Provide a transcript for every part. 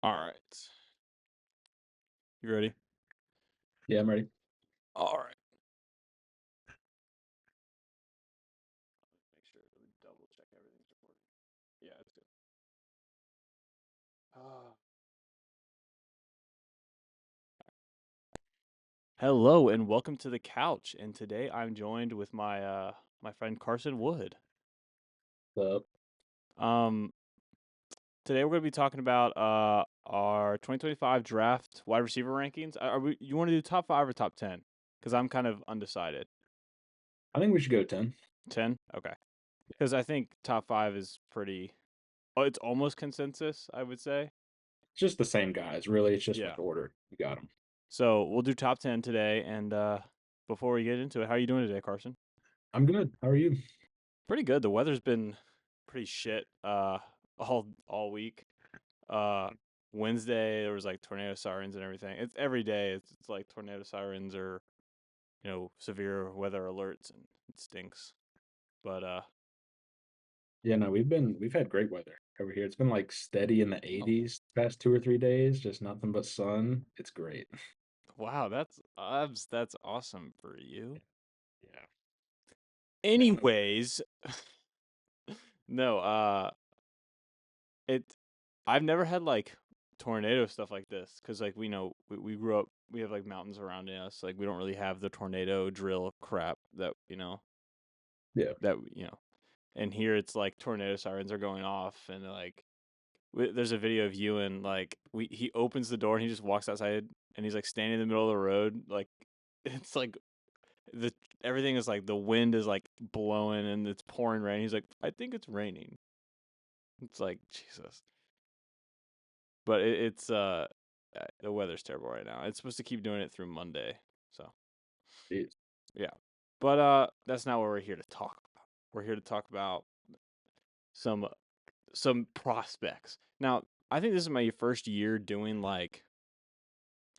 All right. You ready? Yeah, I'm ready. All right. Make sure to double check everything's recording. Yeah, it's good. Ah. Hello and welcome to the couch. And today I'm joined with my friend Carson Wood. So, Um, Today we're going to be talking about our 2025 draft wide receiver rankings. You want to do top 5 or top 10? Cuz I'm kind of undecided. I think we should go 10. 10? Okay. Cuz I think top 5 is pretty it's almost consensus, I would say. It's just the same guys, really. It's just Yeah. which order you got them. So we'll do top 10 today. And before we get into it, how are you doing today, Carson? I'm good. How are you? Pretty good. The weather's been pretty shit all week. Uh, Wednesday there was like tornado sirens and everything. It's every day. It's like tornado sirens or severe weather alerts and it stinks. But Yeah, no, we've had great weather over here. It's been like steady in the oh 80s the past 2 or 3 days, just nothing but sun. It's great. wow, that's awesome for you. Yeah. Anyways, no, it I've never had like tornado stuff like this because like we know we grew up we have like mountains around us like we don't really have the tornado drill crap that Yeah. and here it's like tornado sirens are going off and like there's a video of you and like he opens the door and he just walks outside and he's like standing in the middle of the road like it's like the everything is like the wind is like blowing and it's pouring rain. He's like, I think it's raining. It's like Jesus. But the weather's terrible right now. It's supposed to keep doing it through Monday. So, Jeez. yeah. But that's not what we're here to talk about. We're here to talk about some some prospects. Now, I think this is my first year doing like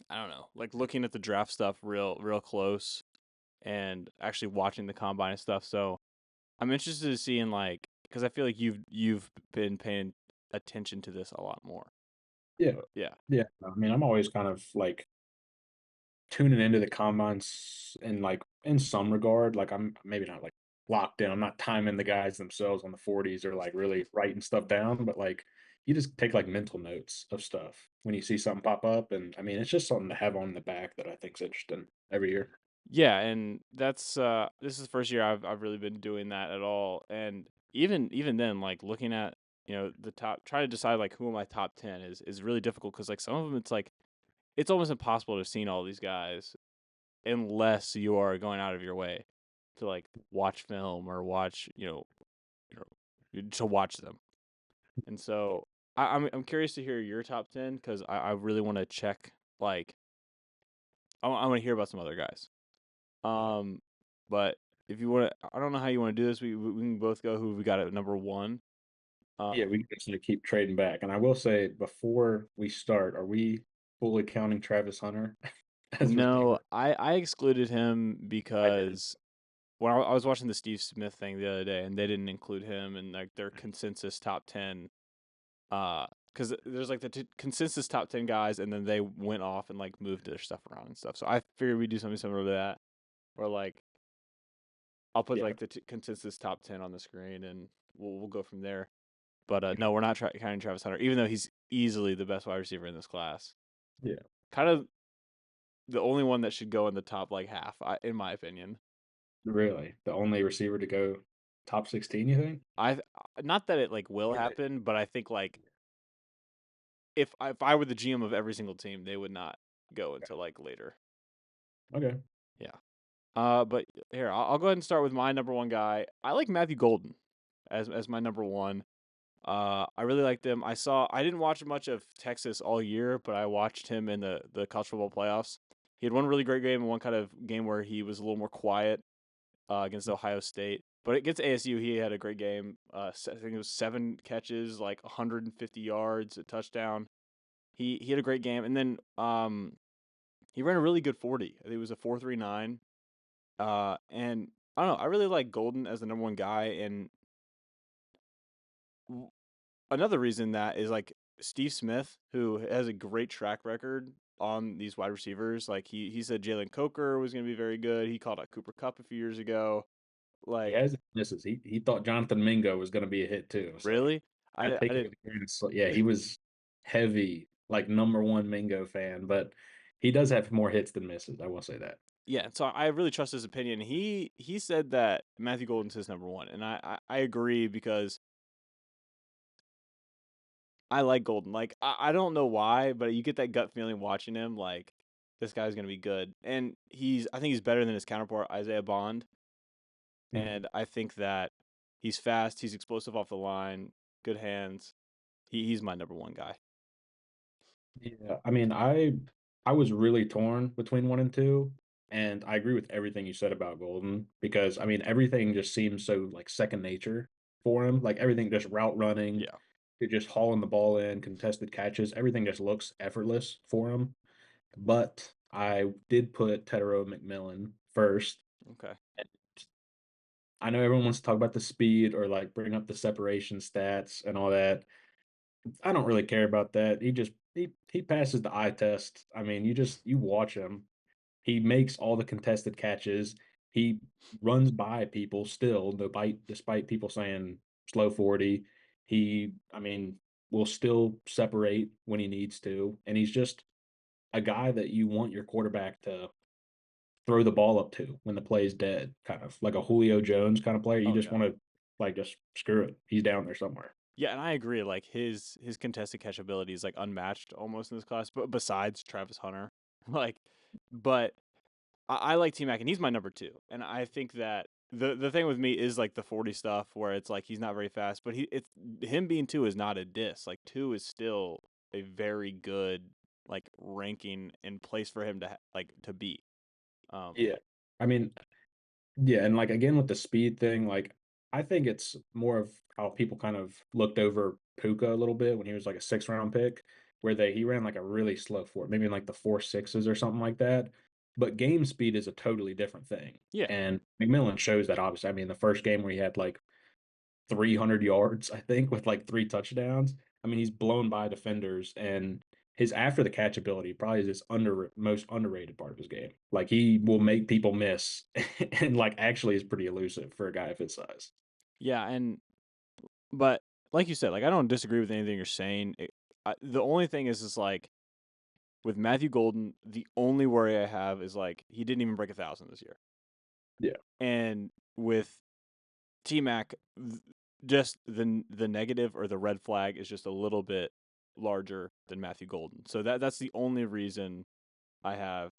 I don't know, like looking at the draft stuff real close and actually watching the combine and stuff. So, I'm interested to see in like cuz I feel like you've been paying attention to this a lot more. Yeah. Yeah. Yeah. I mean, I'm always kind of like tuning into the combines in like in some regard. Like I'm maybe not like locked in. I'm not timing the guys themselves on the 40s or like really writing stuff down, but like you just take like mental notes of stuff when you see something pop up. And I mean, it's just something to have on the back that I think's interesting every year. Yeah, and that's this is the first year I've really been doing that at all. And even then, like looking at the top, trying to decide like who are my top 10 is really difficult because like some of them it's like it's almost impossible to have seen all these guys unless you are going out of your way to like watch film or watch to watch them. And so I'm curious to hear your top 10 because I really want to check like I want to hear about some other guys. Um, but if you want to, I don't know how you want to do this. We can both go who we got at number one. Yeah, Um, we can just keep trading back. And I will say before we start, are we fully counting Travis Hunter as no, receiver? I excluded him I didn't. because when I was watching the Steve Smith thing the other day, and they didn't include him in like their consensus top 10. Because there's like the consensus top 10 guys, and then they went off and like moved their stuff around and stuff. So I figured we'd do something similar to that, or like I'll put Yeah. like the consensus top 10 on the screen, and we'll go from there. But no, we're not counting Travis Hunter, even though he's easily the best wide receiver in this class. Yeah. Kind of the only one that should go in the top like half, in my opinion. Really? The only receiver to go top 16, you think? I not that it like will Or maybe. happen, but I think like if I were the GM of every single team, they would not go until like later. Okay. Yeah. But here I'll go ahead and start with my number one guy. I like Matthew Golden as my number one. I really liked him. I didn't watch much of Texas all year, but I watched him in the college football playoffs. He had one really great game and one kind of game where he was a little more quiet against Ohio State. But against ASU, he had a great game. I think it was 7 catches, like 150 yards, a touchdown. He had a great game, and then he ran a really good 40. I think it was a 4.39. And I don't know. I really like Golden as the number one guy, and another reason that is like Steve Smith, who has a great track record on these wide receivers, like he said Jalen Coker was going to be very good. He called out Cooper Cup a few years ago. He Like has misses. He thought Jonathan Mingo was going to be a hit too. So really, I I take it didn't. with a grain of salt. Yeah, he was heavy, like number one Mingo fan, but he does have more hits than misses. I will say that. Yeah, so I really trust his opinion. He said that Matthew Golden's his number one, and I agree because I like Golden. Like I don't know why, but you get that gut feeling watching him. Like this guy's gonna be good, and I think he's better than his counterpart Isaiah Bond, Mhm. and I think that he's fast, he's explosive off the line, good hands. He's my number one guy. Yeah, I mean, I was really torn between one and two, and I agree with everything you said about Golden because I mean everything just seems so like second nature for him. Like everything just route running, Yeah. you're just hauling the ball in, contested catches, everything just looks effortless for him. But I did put Tedero McMillan first. Okay. And I know everyone wants to talk about the speed or like bring up the separation stats and all that. I don't really care about that. He passes the eye test. I mean, you watch him. He makes all the contested catches. He runs by people still, despite people saying slow 40. I mean, will still separate when he needs to. And he's just a guy that you want your quarterback to throw the ball up to when the play is dead, kind of like a Julio Jones kind of player. You Oh just yeah. want to like just screw it. He's down there somewhere. Yeah, and I agree. Like his contested catch ability is like unmatched almost in this class. But besides Travis Hunter, like, but I like T Mac, and he's my number two. And I think that the thing with me is like the 40 stuff, where it's like he's not very fast, but it's him being two is not a diss. Like two is still a very good like ranking and place for him to like to be. Um, Yeah. I mean, yeah, and like again with the speed thing, like I think it's more of how people kind of looked over Puka a little bit when he was like a 6 round pick, where he ran like a really slow four, maybe in like the 4.6s or something like that. But game speed is a totally different thing. yeah, And McMillan shows that obviously. I mean, the first game where he had like 300 yards, I think, with like 3 touchdowns. I mean, he's blown by defenders, and his after the catch ability probably is his most underrated part of his game. Like he will make people miss, and like actually is pretty elusive for a guy of his size. yeah, and but like you said, like I don't disagree with anything you're saying. The only thing is like with Matthew Golden, the only worry I have is like he didn't even break 1,000 this year, Yeah, and with T Mac, just the negative or the red flag is just a little bit larger than Matthew Golden. So that's the only reason I have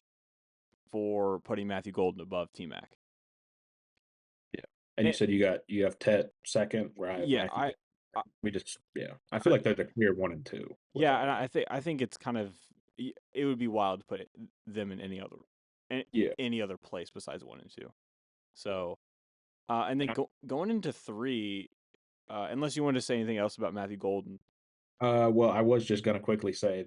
for putting Matthew Golden above T Mac. yeah. And you said you have Tet second, where I have Yeah, Matthew. I, We just yeah. I feel I like they're the clear one and two yeah, without and me. I think it's kind of it would be wild to put them in Yeah. any other place besides one and two. So and then going into three, unless you wanted to say anything else about Matthew Golden. Well, I was just gonna quickly say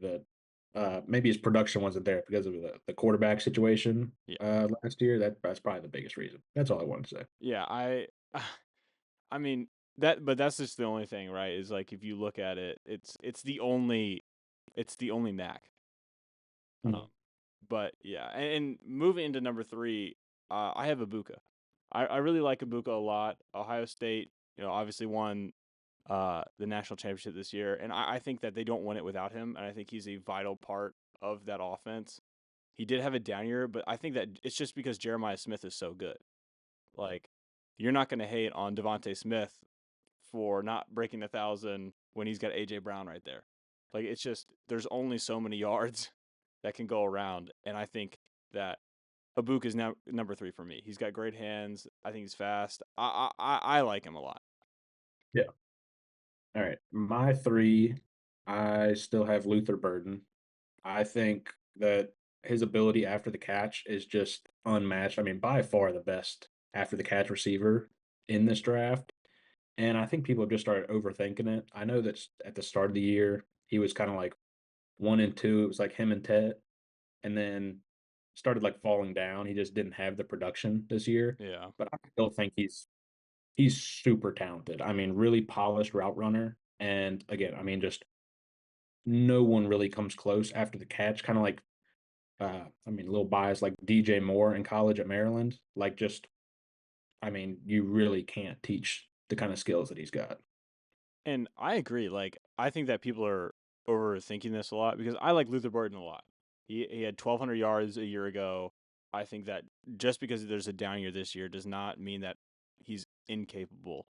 that maybe his production wasn't there because of the quarterback situation Yeah, last year. That's probably the biggest reason. That's all I wanted to say. yeah, I mean but that's just the only thing, right? Is like if you look at it, it's the only knack. Um, Mhm. but yeah, and moving into number three, I have Ibuka. I really like Ibuka a lot. Ohio State, obviously won the national championship this year, and I think that they don't win it without him. And I think he's a vital part of that offense. He did have a down year, but I think that it's just because Jeremiah Smith is so good. Like, you're not going to hate on Devonte Smith for not breaking 1,000 when he's got AJ Brown right there. Like, it's just there's only so many yards that can go around, and I think that Abuk is now number three for me. He's got great hands. I think he's fast. I like him a lot. Yeah. All right. My three, I still have Luther Burden. I think that his ability after the catch is just unmatched. I mean, by far the best after the catch receiver in this draft. And I think people have just started overthinking it. I know that at the start of the year, he was kind of like one and two. It was like him and Tet, and then started like falling down. He just didn't have the production this year. Yeah. But I still think he's super talented. I mean, really polished route runner. And again, I mean, just no one really comes close after the catch. Kind of like, I mean, a little biased, like DJ Moore in college at Maryland. Like, just, I mean, you really can't teach the kind of skills that he's got. And I agree. Like, I think that people are overthinking this a lot because I like Luther Burden a lot. He had 1,200 yards a year ago. I think that just because there's a down year this year does not mean that he's incapable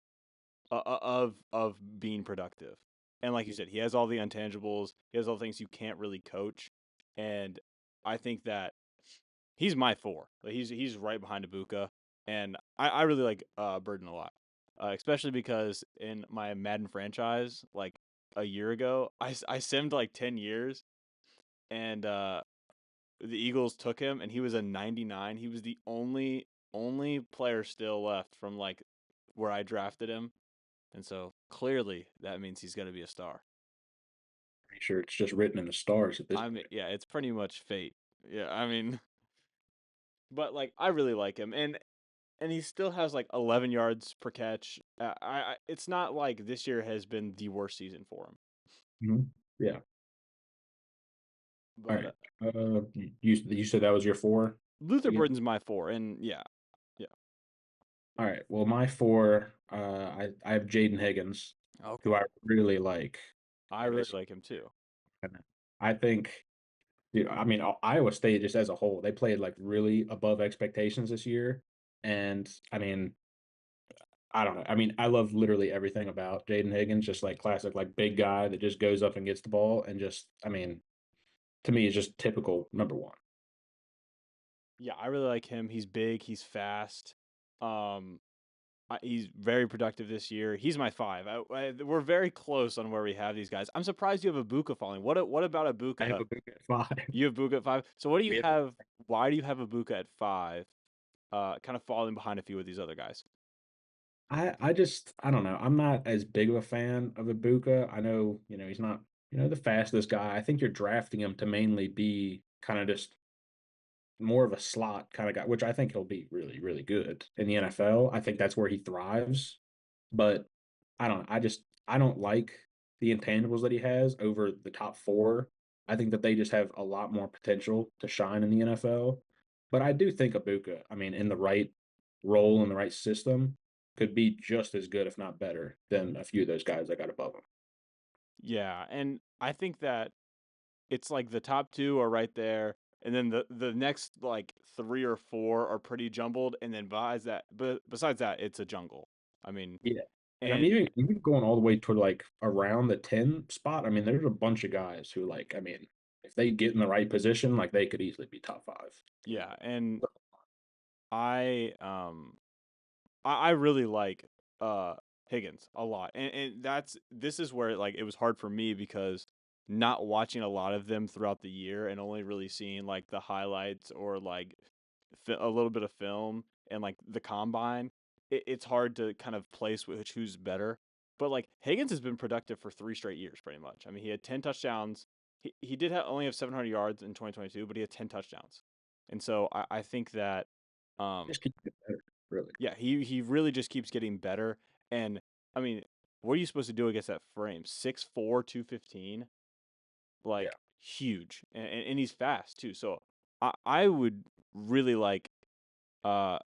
of being productive. And like you said, he has all the intangibles. He has all the things you can't really coach. And I think that he's my four. Like he's right behind Ibuka, and I really like Burden a lot, especially because in my Madden franchise, like a year ago, I simmed like 10 years, and the Eagles took him, and he was a 99. He was the only player still left from like where I drafted him, and so clearly that means he's gonna be a star. Pretty sure it's just written in the stars at this I mean, point. yeah, it's pretty much fate. Yeah, I mean, but like I really like him, and he still has like 11 yards per catch. It's not like this year has been the worst season for him. Mhm. Yeah. All But right. You said that was your four Luther again? Burden's my four, and yeah, yeah, All right. Well, my four, I have Jayden Higgins, who okay. I really like. I really This, like him too. I think, I mean, Iowa State just as a whole, they played like really above expectations this year, and I mean, I don't know. I mean, I love literally everything about Jayden Higgins, just like classic, like big guy that just goes up and gets the ball, and just, I mean, to me, is just typical number one. Yeah, I really like him. He's big. He's fast. Um, he's very productive this year. He's my five. We're very close on where we have these guys. I'm surprised you have Ibuka falling. What about I have Ibuka? a big at five. You have Ibuka at five. So what do you We have have? Why do you have Ibuka at five? Kind of falling behind a few of these other guys. I just I don't know. I'm not as big of a fan of Ibuka. I know, he's not, the fastest guy. I think you're drafting him to mainly be kind of just more of a slot kind of guy, which I think he'll be really, really good in the NFL. I think that's where he thrives. But I don't know. I don't like the intangibles that he has over the top four. I think that they just have a lot more potential to shine in the NFL. But I do think Ibuka, I mean, in the right role in the right system, could be just as good, if not better, than a few of those guys that got above him. Yeah, and I think that it's like the top two are right there, and then the next like three or four are pretty jumbled, and then besides that, it's a jungle. I mean, Yeah. And I'm and even going all the way toward like around the 10 spot. I mean, there's a bunch of guys who like, I mean, if they get in the right position, like they could easily be top five. yeah, and I um I really like Higgins a lot. And this is where like it was hard for me because not watching a lot of them throughout the year and only really seeing like the highlights or like a little bit of film and like the combine, it's hard to kind of place who's better. But like Higgins has been productive for 3 straight years, pretty much. I mean, he had 10 touchdowns. He did only have 700 yards in 2022, but he had 10 touchdowns. And so I think that um, Just keep getting better, really. yeah, he really just keeps getting better. And I mean, what are you supposed to do against that frame? 6'4", 215, Yeah. like huge, and he's fast too. So I would really like uh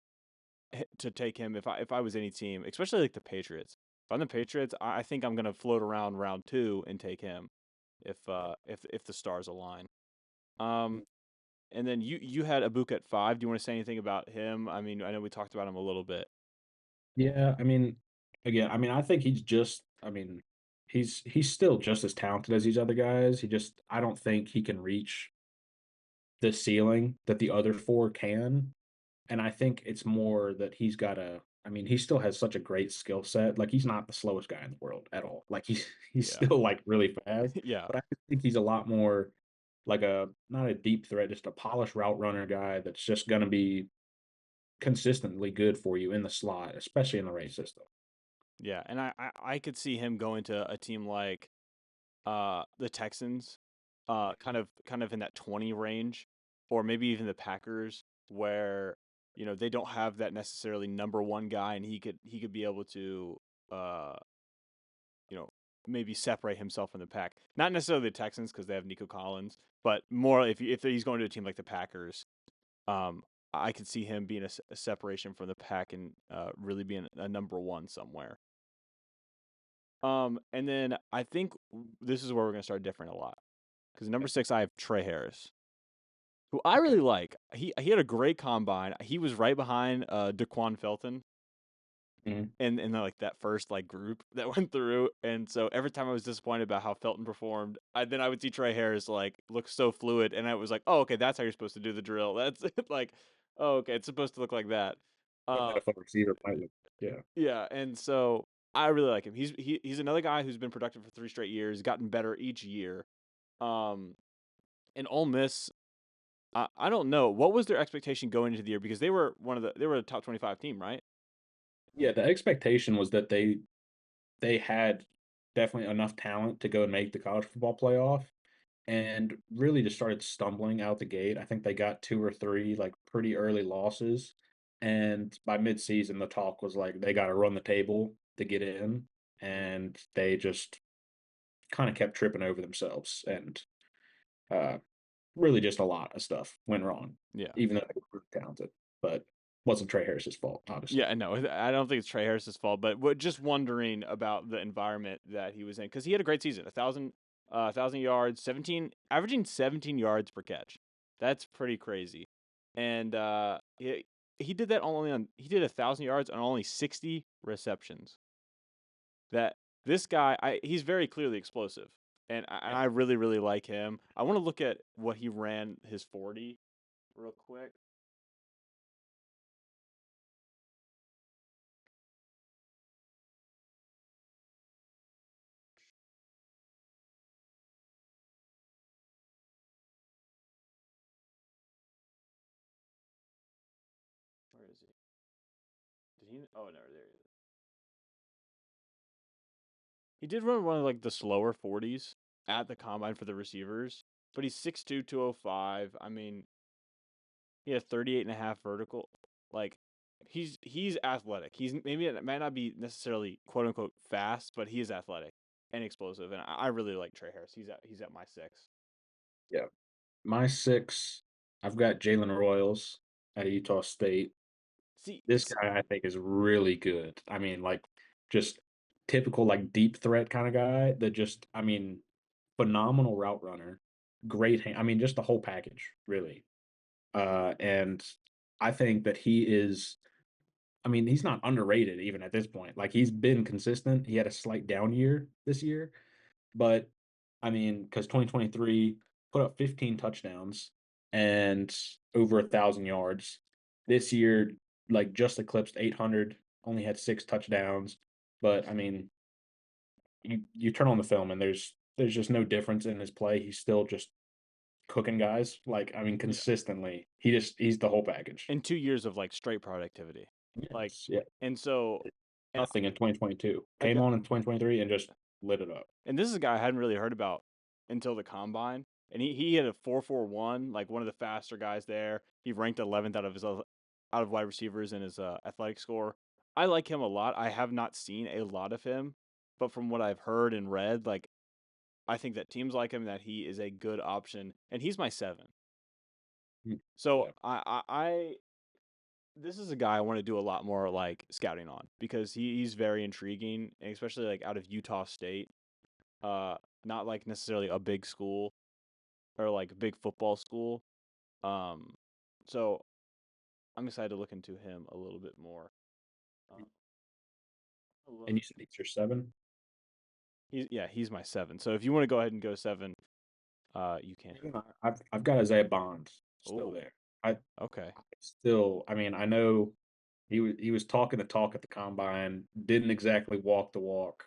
to take him if I was any team, especially like the Patriots. If I'm the Patriots, I think I'm gonna float around round two and take him if the stars align. Um, and then you had a book at five. Do you want to say anything about him? I mean, I know we talked about him a little bit. Yeah, I mean, again, I mean, I think I mean, he's still just as talented as these other guys. I don't think he can reach the ceiling that the other four can. And I think it's more that I mean, he still has such a great skill set. Like he's not the slowest guy in the world at all. Like he's Yeah, still like really fast, yeah. but I think he's a lot more like not a deep threat, just a polished route runner guy that's just gonna be consistently good for you in the slot, especially in the right system. Yeah, and I could see him going to a team like the Texans, kind of in that 20 range, or maybe even the Packers, where they don't have that necessarily number one guy, and he could be able to uh you know maybe separate himself from the pack. Not necessarily the Texans because they have Nico Collins, but more if he's going to a team like the Packers, um, I could see him being a separation from the pack and really being a number one somewhere. And then I think this is where we're gonna start different a lot because number 6 I have Trey Harris, who I Okay. really like. He had a great combine. He was right behind Daquan Felton Mhm. in like that first like group that went through. And so every time I was disappointed about how Felton performed, then I would see Trey Harris like look so fluid, and I was like, oh, okay, that's how you're supposed to do the drill. That's like, oh, okay, it's supposed to look like that. What an Uh, NFL receiver might look. Yeah. yeah, and so I really like him. He's another guy who's been productive for 3 straight years, gotten better each year. Um, and Ole Miss, I don't know what was their expectation going into the year because they were a top 25 team, right? Yeah, the expectation was that they had definitely enough talent to go and make the college football playoff, and really just started stumbling out the gate. I think they got 2 or 3, like, pretty early losses, and by midseason, the talk was like, they gotta run the table to get in, Mhm. and they just kinda kept tripping over themselves, and, uh, really just a lot of stuff went wrong, Yeah. even though they were really talented, but wasn't Trey Harris's fault, obviously. Yeah, no, I don't think it's Trey Harris's fault, but just wondering about the environment that he was in because he had a great season, 1,000 yards, 17, averaging 17 yards per catch. That's pretty crazy, and he did that only on he did 1,000 yards on only 60 receptions. That this guy, he's very clearly explosive, and Yeah. I really like him. I want to look at what he ran his 40 real quick. Where is he? Did he? Oh no, there he is. He did run one of like the slower 40s at the combine for the receivers, but he's 6'2", 205. I mean, he has 38 and a half vertical. Like he's athletic. He's maybe it might not be necessarily quote unquote fast, but he is athletic and explosive. And I really like Trey Harris. He's at my 6. Yeah. My 6, I've got Jalen Royals at Utah State. See, This guy I think is really good. I mean, like, just typical, like, deep threat kinda guy that just I mean, phenomenal route runner, great hand I mean, just the whole package, really. And I think that he is I mean, he's not underrated even at this point. Like, he's been consistent. He had a slight down year this year, but I mean, because 2023 put up 15 touchdowns and over 1,000 yards. This year, like, just eclipsed 800, only had 6 touchdowns. But I mean, you turn on the film and there's just no difference in his play. He's still just cooking guys. Like, I mean, yeah, consistently. He's the whole package. in 2 years of like straight productivity, like, Yes, yeah. and so, and Nothing in 2022. I Came do, on in 2023 and just lit it up. and this is a guy I hadn't really heard about until the combine. And he had a 4.41, like one of the faster guys there. He ranked 11th out of wide receivers in his athletic score. I like him a lot. I have not seen a lot of him, but from what I've heard and read, like I think that teams like him, that he is a good option, and he's my 7. Mm, So yeah. I this is a guy I want to do a lot more like scouting on because he's very intriguing, and especially like out of Utah State. Uh, not like necessarily a big school or like a big football school. Um, so I'm excited to look into him a little bit more. Uh, And you said he's your 7? he's my 7. So if you want to go ahead and go 7, you can. You know, I've got Isaiah Bonds still Oh, there. I okay. still I mean, I know he was talking the talk at the combine, didn't exactly walk the walk,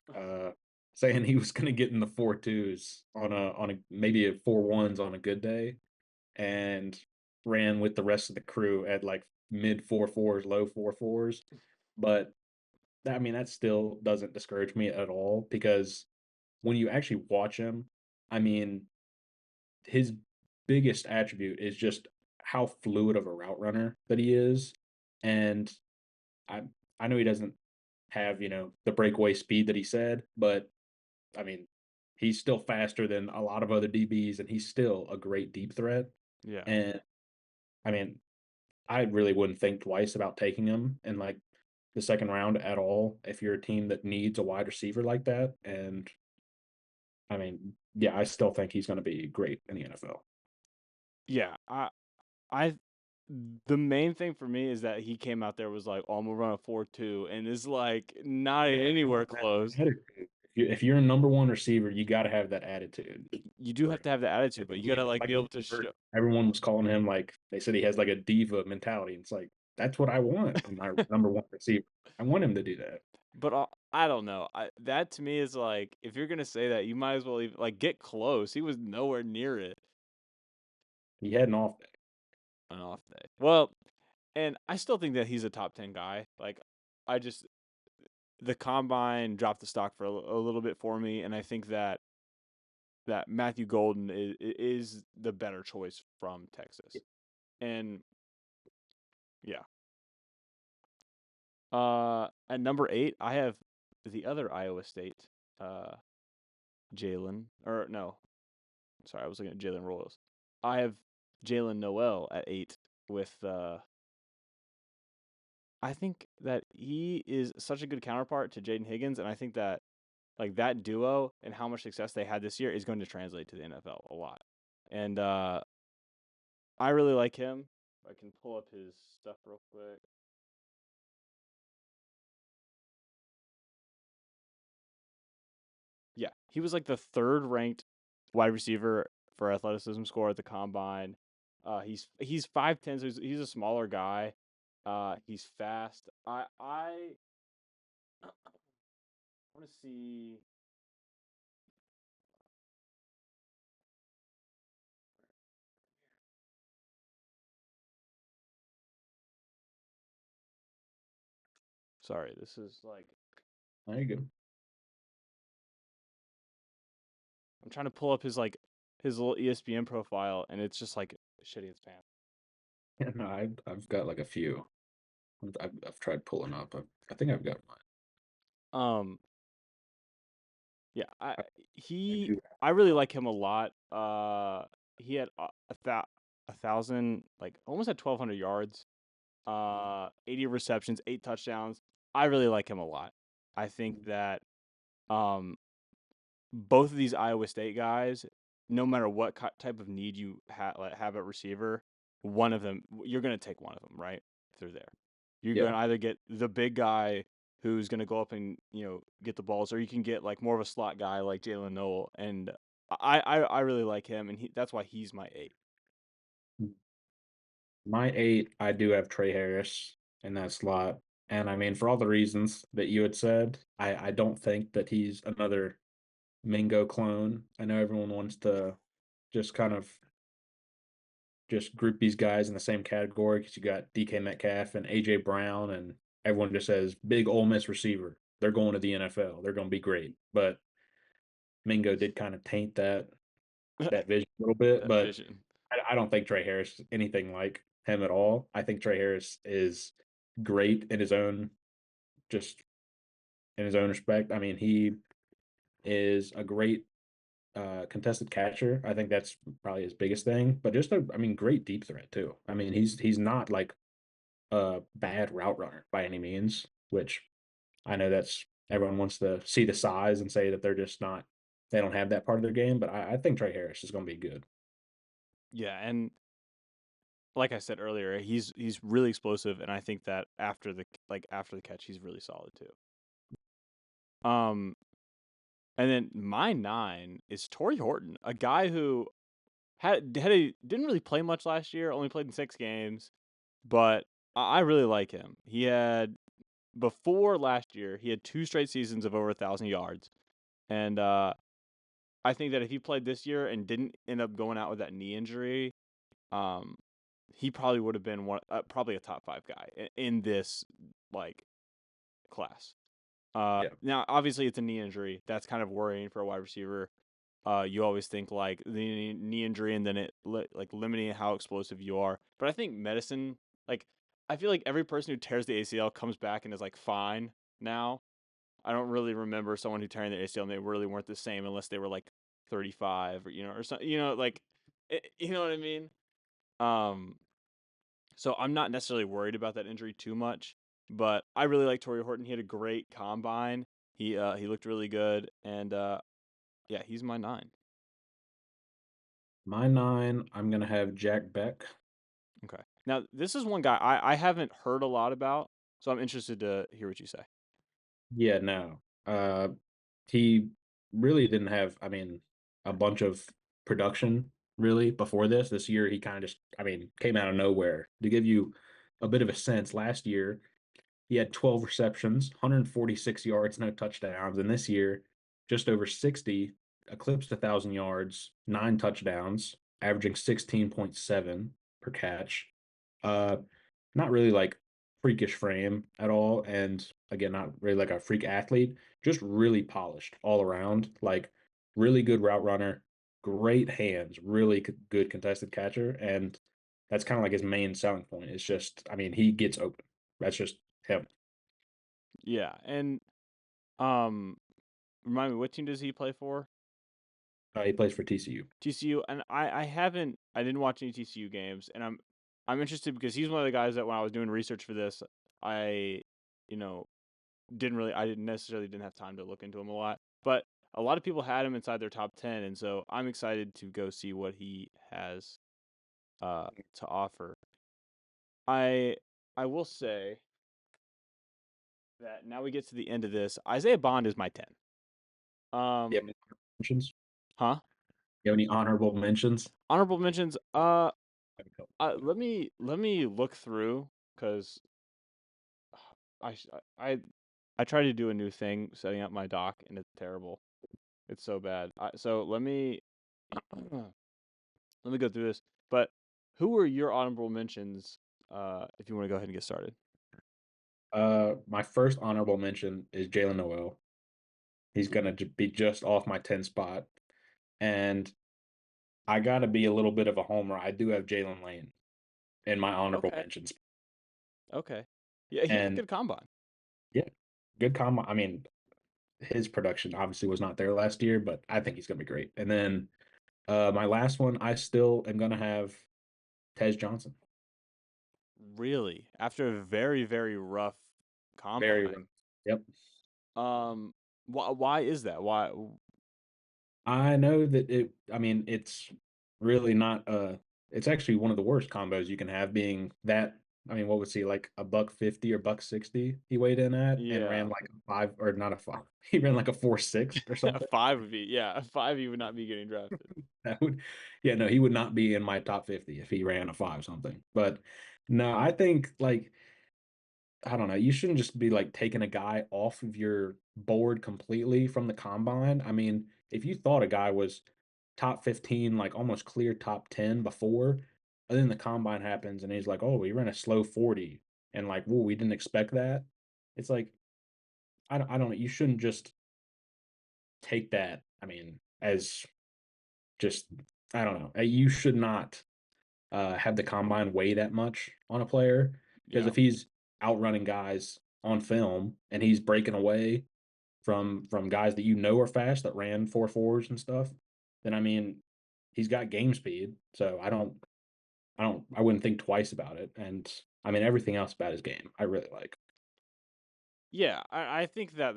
saying he was gonna get in the 4.2s on a maybe a 4.1s on a good day, and ran with the rest of the crew at, like, mid 4.4s, low 4.4s, but I mean, that still doesn't discourage me at all because when you actually watch him, I mean, his biggest attribute is just how fluid of a route runner that he is, and I I know he doesn't have, the breakaway speed that he said, but I mean, he's still faster than a lot of other DBs, and he's still a great deep threat. Yeah. And I mean, I really wouldn't think twice about taking him in like the second round at all if you're a team that needs a wide receiver like that. And I mean, yeah, I still think he's going to be great in the NFL. Yeah. I the main thing for me is that he came out there was like, "Oh, I'm gonna run a 4.2," and is like not anywhere That close. attitude. If you're a number one receiver, you got to have that attitude. You do have Right. to have the attitude, but you He gotta acted like like be a able to receiver. show. Everyone was calling him like they said he has like a diva mentality. It's like that's what I want in my number one receiver. I want him to do that. But I don't know. That to me is like, if you're gonna say that, you might as well even, like, get close. He was nowhere near it. He had an off day. An off day. Well, and I still think that he's a top 10 guy. Like, I just the combine dropped the stock for a little bit for me, and I think that Matthew Golden is the better choice from Texas. And yeah. At number 8, I have the other Iowa State, uh, Jalen. Or no, sorry, I was looking at Jalen Royals. I have Jalen Noel at 8 with I think that he is such a good counterpart to Jayden Higgins, and I think that like that duo and how much success they had this year is going to translate to the NFL a lot. And I really like him. I can pull up his stuff real quick. Yeah, he was like the third ranked wide receiver for athleticism score at the combine. He's 5'10", so he's a smaller guy. He's fast. I want to see. Sorry, this is like There you go. I'm trying to pull up his little ESPN profile, and it's just like shitty as pants. Yeah, no, I've got like a few. I've tried pulling up. I think I've got mine. Um, yeah, I, I he do. I really like him a lot. He had a thousand, like almost at 1,200 yards, 80 receptions, 8 touchdowns. I really like him a lot. I think that um both of these Iowa State guys, no matter what type of need you have at receiver, one of them you're gonna take one of them, right? If they're there, you're Yeah. gonna either get the big guy who's gonna go up and get the balls, or you can get like more of a slot guy like Jalen Noel, and I really like him, and that's why he's my 8. My 8, I do have Trey Harris in that slot. And I mean, for all the reasons that you had said, I don't think that he's another Mingo clone. I know everyone wants to just kind of just group these guys in the same category because you got DK Metcalf and AJ Brown, and everyone just says big Ole Miss receiver. They're going to the NFL. They're going to be great. But Mingo did kind of taint that vision a little bit. That But vision. I don't think Trey Harris is anything like him at all. I think Trey Harris is great in his own just in his own respect. I mean, he is a great contested catcher. I think that's probably his biggest thing. But just I mean, great deep threat too. I mean, he's not like a bad route runner by any means, which I know that's everyone wants to see the size and say that they're just not they don't have that part of their game. But I think Trey Harris is going to be good. Yeah, and like I said earlier, he's really explosive, and I think that after the catch, he's really solid too. Um, and then my 9 is Torrey Horton, a guy who didn't really play much last year, only played in 6 games, but I really like him. He had before last year, he had 2 straight seasons of over 1,000 yards, and I think that if he played this year and didn't end up going out with that knee injury, um, he probably would have been probably a top 5 guy in this like class. Yeah. Now obviously it's a knee injury. That's kind of worrying for a wide receiver. You always think like the knee injury and then it like limiting how explosive you are. But I think medicine, like I feel like every person who tears the ACL comes back and is like fine now. I don't really remember someone who tearing their ACL and they really weren't the same unless they were like 35 or or something, like you know what I mean? Um so I'm not necessarily worried about that injury too much, but I really like Torrey Horton. He had a great combine. He looked really good and yeah, he's my 9. My 9, I'm gonna have Jack Beck. Okay. Now, this is one guy I haven't heard a lot about, so I'm interested to hear what you say. Yeah, no. He really didn't have, I mean, a bunch of production really before this. This year, he kind of just, I mean, came out of nowhere. To give you a bit of a sense, last year he had 12 receptions, 146 yards, no touchdowns, and this year, just over 60, eclipsed 1,000 yards, 9 touchdowns, averaging 16.7 per catch. Uh, Not really like freakish frame at all. And again, not really like a freak athlete, just really polished all around. Like really good route runner, great hands, really good contested catcher. And that's kind of like his main selling point. It's just, I mean, he gets open. That's just him. Yeah, and um, remind me, what team does he play for? He plays for TCU. TCU, and I didn't watch any TCU games, and I'm interested because he's one of the guys that when I was doing research for this, I, you know, I didn't necessarily didn't have time to look into him a lot, but a lot of people had him inside their top 10, and so I'm excited to go see what he has to offer. I I will say that now we get to the end of this. Isaiah Bond is my 10. You Um, have any mentions? huh? You have any honorable mentions? Honorable mentions. Let me look through because I sh- I try to do a new thing setting up my doc and it's terrible. It's so bad. So let me go through this. But who are your honorable mentions? If you want to go ahead and get started. My first honorable mention is Jalen Noel. He's gonna be just off my 10 spot. And I got to be a little bit of a homer. I do have Jalen Lane in my honorable Okay. mentions. Okay. Yeah, he had a And good combine. yeah, good combo. I mean, his production obviously was not there last year, but I think he's going to be great. And then my last one, I still am going to have Tez Johnson. Really, after a very very rough Very combine. rough. Yep. Um, why is that? Why? I know that I mean, it's really not it's actually one of the worst combos you can have being that. I mean, what was he like a buck 50 or buck 60 he weighed in at and ran Yeah, like a five or not a five. He ran like a 4.6 or a something. five would be a five. He would not be getting drafted. That would, yeah, no, he would not be in my top 50 if he ran a five something. But no, I think like I don't know. You shouldn't just be like taking a guy off of your board completely from the combine. I mean, if you thought a guy was top 15, like almost clear top 10 before, and then the combine happens and he's like, oh, we ran a slow 40 and like, whoa, we didn't expect that. It's like, I don't know. You shouldn't just take that, I mean, as just, I don't know. You should not have the combine weigh that much on a player because Yeah, if he's outrunning guys on film and he's breaking away from guys that you know are fast that ran 4.4s and stuff, then I mean he's got game speed. So I wouldn't think twice about it. And I mean everything else about his game I really like. yeah. I think that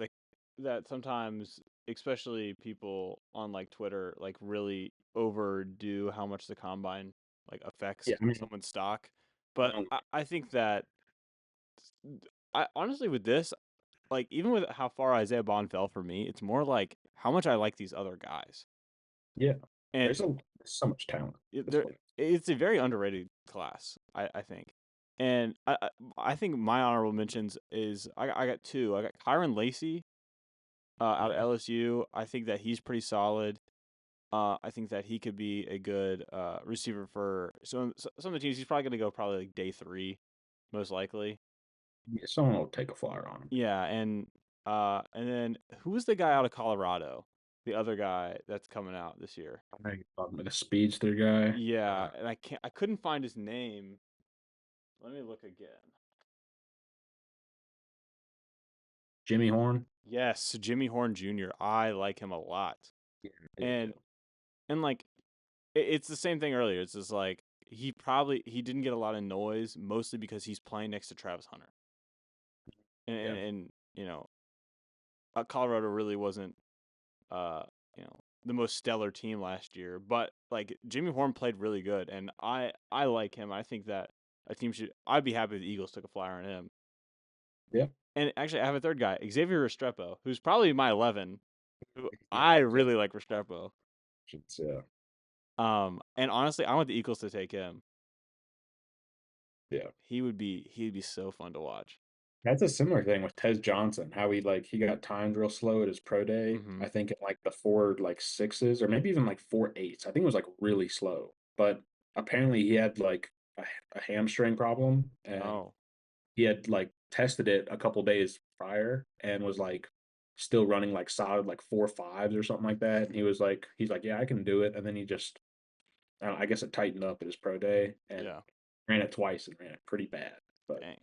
that sometimes, especially people on like Twitter, like really overdo how much the combine like affects Yeah, I mean someone's stock. But um, I think that I honestly with this, like even with how far Isaiah Bond fell for me, it's more like how much I like these other guys. yeah, And there's so much talent. That's there what it's a very underrated class, I think. And I think my honorable mentions is I got two. I got Kyron Lacey out of yeah. LSU. I think that he's pretty solid. I think that he could be a good receiver for some of the teams. He's probably going to go probably like day 3, most likely. Yeah, someone will take a flyer on him. Yeah, and then who's the guy out of Colorado? The other guy that's coming out this year. I know you're talking about the speedster guy, Yeah, and I couldn't find his name. Let me look again. Jimmy Horn. Yes, Jimmy Horn Jr. I like him a lot. Yeah, I do And too. like it's the same thing earlier. It's just like he didn't get a lot of noise mostly because he's playing next to Travis Hunter. And Yeah. you know, Colorado really wasn't uh, the most stellar team last year, but like Jimmy Horn played really good and I like him. I think that a team should I'd be happy if the Eagles took a flyer on him. Yeah. And actually I have a third guy, Xavier Restrepo, who's probably my 11, who Yeah. I really like Restrepo. Yeah. And honestly, I want the Eagles to take him. Yeah. He'd be so fun to watch. That's a similar thing with Tez Johnson, how he got timed real slow at his pro day. Mhm. I think in like the four like sixes or maybe even like 4.8s. I think it was like really slow. But apparently he had like a hamstring problem and Oh, he had like tested it a couple days prior and was like still running like solid like 4.5s or something like that. And he's like, yeah, I can do it. And then he just I guess it tightened up at his pro day and yeah. ran it twice and ran it pretty bad. But Dang.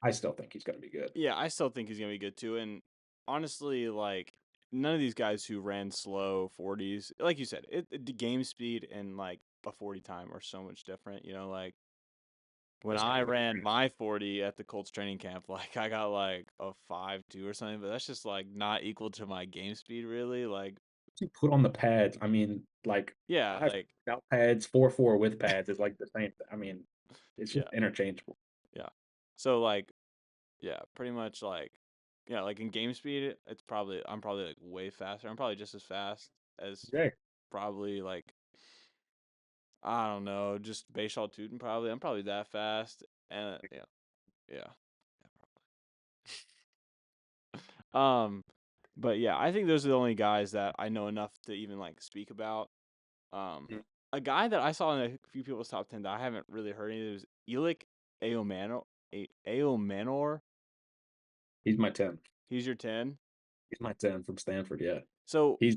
I still think he's gonna be good. Yeah, I still think he's gonna be good too. And honestly, like none of these guys who ran slow 40s, like you said, the game speed and like a 40 time are so much different. Like when Just I kind of ran my 40 at the Colts training camp, like I got like a 5.2 or something, but that's just like not equal to my game speed really. Like, you put on the pads. I mean, like yeah, 5 like without pads, 4.4 with pads is like the same. I mean, it's just yeah, interchangeable. yeah. So like yeah, pretty much like yeah, like in game speed, I'm probably like way faster. I'm probably just as fast as Yeah, probably like I don't know, just Bayshall Tootin probably. I'm probably that fast. And yeah, yeah. Um but yeah, I think those are the only guys that I know enough to even like speak about. Um a guy that I saw in a few people's top 10 that I haven't really heard any of is Elik Aomanor. he's my 10. He's your 10. He's my 10 from Stanford. Yeah, So he's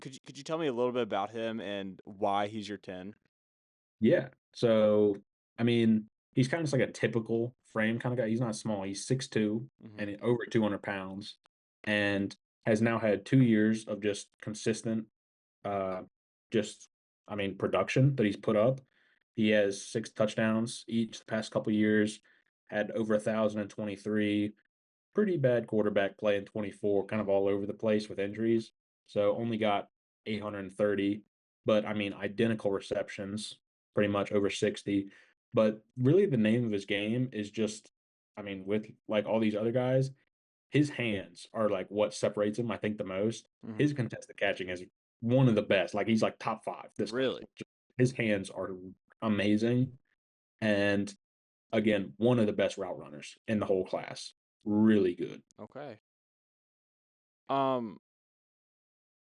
could you tell me a little bit about him and why he's your 10? yeah. So I mean, he's kind of just like a typical frame kind of guy. He's not small. He's 6'2" Mhm. and over 200 pounds, and has now had 2 years of just consistent uh, just I mean, production that he's put up. He has 6 touchdowns each the past couple years, had over 1,023. Pretty bad quarterback play in 24, kind of all over the place with injuries. So only got 830, but I mean, identical receptions, pretty much over 60. But really, the name of his game is just, I mean, with like all these other guys, his hands are like what separates him, I think, the most. Mhm. His contested catching is one of the best. Like he's like top five this class. Really? His hands are amazing. And again, one of the best route runners in the whole class. Really good. Okay. Um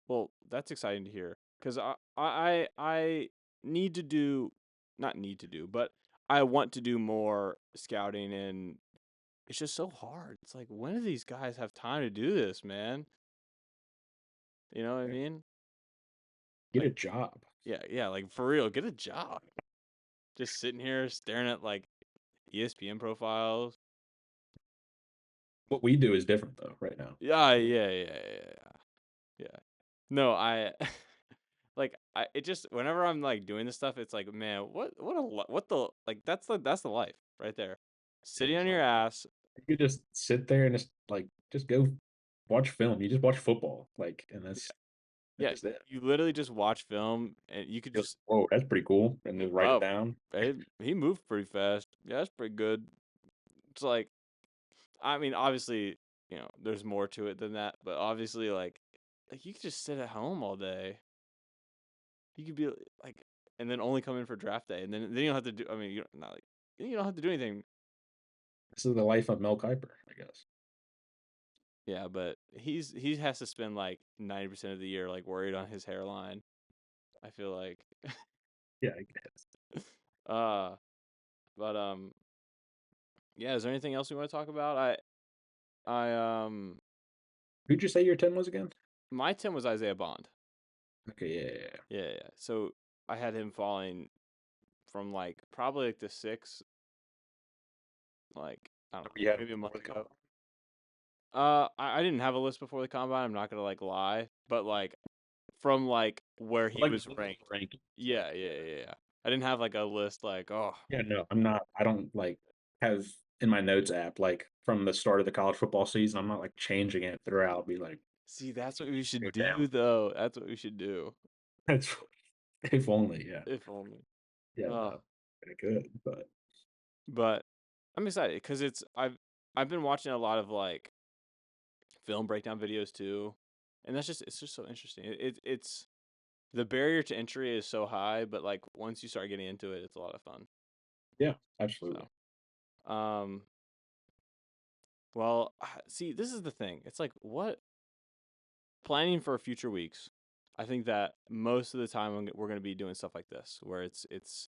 well, that's exciting to hear cuz I need to do not need to do, but I want to do more scouting and it's just so hard. It's like when do these guys have time to do this, man? You know what I mean? Get a Like job. yeah, yeah, like for real, get a job. Just sitting here staring at like ESPN profiles. What we do is different though, right now. Yeah, yeah, yeah, yeah, yeah. Yeah. No, I like I it just whenever I'm like doing this stuff, it's like, man, what the like that's the life right there. It Sitting is on your like ass. you could just sit there and just go watch film. You just watch football. Like and Yeah, that's yeah, just it. you literally just watch film and you could You're like, just whoa, that's pretty cool. And just write it oh, down. he moved pretty fast. Yeah, that's pretty good. It's like I mean, obviously, there's more to it than that, but obviously like you could just sit at home all day. You could be like and then only come in for draft day and then you don't have to do I mean, you're not like you don't have to do anything. This is the life of Mel Kiper, I guess. Yeah, but he has to spend like 90% of the year like worried on his hairline. I feel like Yeah, I guess. uh but yeah, is there anything else we want to talk about? I Who'd you say your 10 was again? my 10 was Isaiah Bond. Okay, yeah, yeah, yeah. Yeah, yeah. So I had him falling from like probably like the 6 like I don't know, You had him maybe a month before the ago. combine? I didn't have a list before the combine. I'm not gonna like lie, but like from like where he Like was official ranked. ranking. Yeah, yeah, yeah, yeah. I didn't have like a list like, oh, Yeah, no, I'm not. I don't like have in my notes app like from the start of the college football season. I'm not like changing it throughout. Be like, see, that's what we go should down. do though. That's what we should do. That's if only. Yeah, If only. yeah, Oh, no, pretty good. But but I'm excited because I've been watching a lot of like film breakdown videos too, and it's just so interesting. It's the barrier to entry is so high, but like once you start getting into it, it's a lot of fun. yeah, absolutely. So, well, see, this is the thing. It's like what planning for future weeks. I think that most of the time we're going to be doing stuff like this, where it's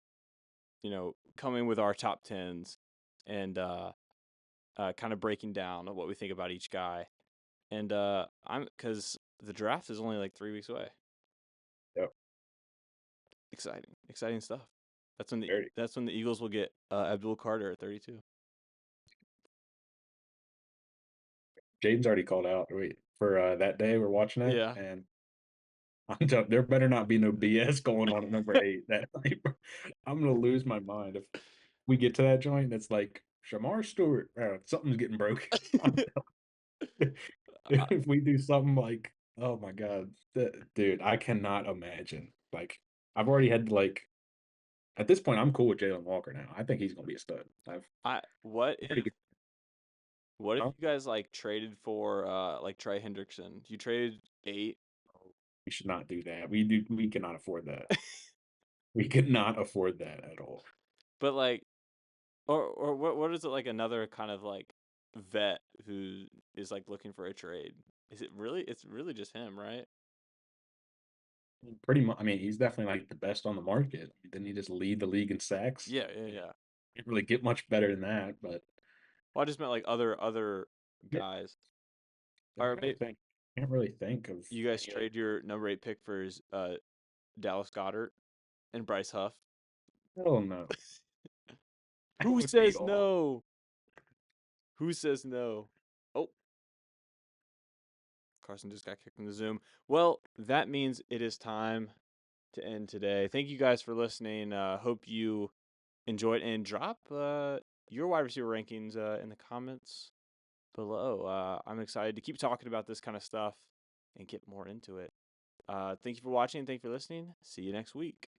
coming with our top tens and kind of breaking down what we think about each guy. And I'm because the draft is only like 3 weeks away. Yep, Exciting stuff. very. That's when the Eagles will get Abdul Carter at 32. Jayden's already called out. Wait for that day we're watching it, Yeah. and there better not be no BS going on at number 8. That like, I'm gonna lose my mind if we get to that joint. It's like Shamar Stewart. Something's getting broken. I, If we do something like, oh my god, dude, I cannot imagine. Like, I've already had like at this point, I'm cool with Jalen Walker now. I think he's gonna be a stud. I've I already get. what if Huh? you guys like traded for like Trey Hendrickson? You traded 8, We should not do that. We cannot afford that. We cannot afford that at all. but like or what is it like another kind of like vet who is like looking for a trade? Is it really? It's really just him, right? Pretty much. I mean, he's definitely like the best on the market. Didn't he just lead the league in sacks? Yeah, yeah, I mean, yeah. can't really get much better than that. But Well, I just meant like other yeah, guys. I'm Or trying to maybe think. Can't really think of you guys any other. trade your number 8 pick for Dallas Goddard and Bryce Huff. Hell no. That Who would be says all. no? Who says no? Oh, Carson just got kicked from the Zoom. Well, that means it is time to end today. Thank you guys for listening. Hope you enjoyed and drop your wide receiver rankings in the comments below. I'm excited to keep talking about this kind of stuff and get more into it. Thank you for watching. Thank you for listening. See you next week.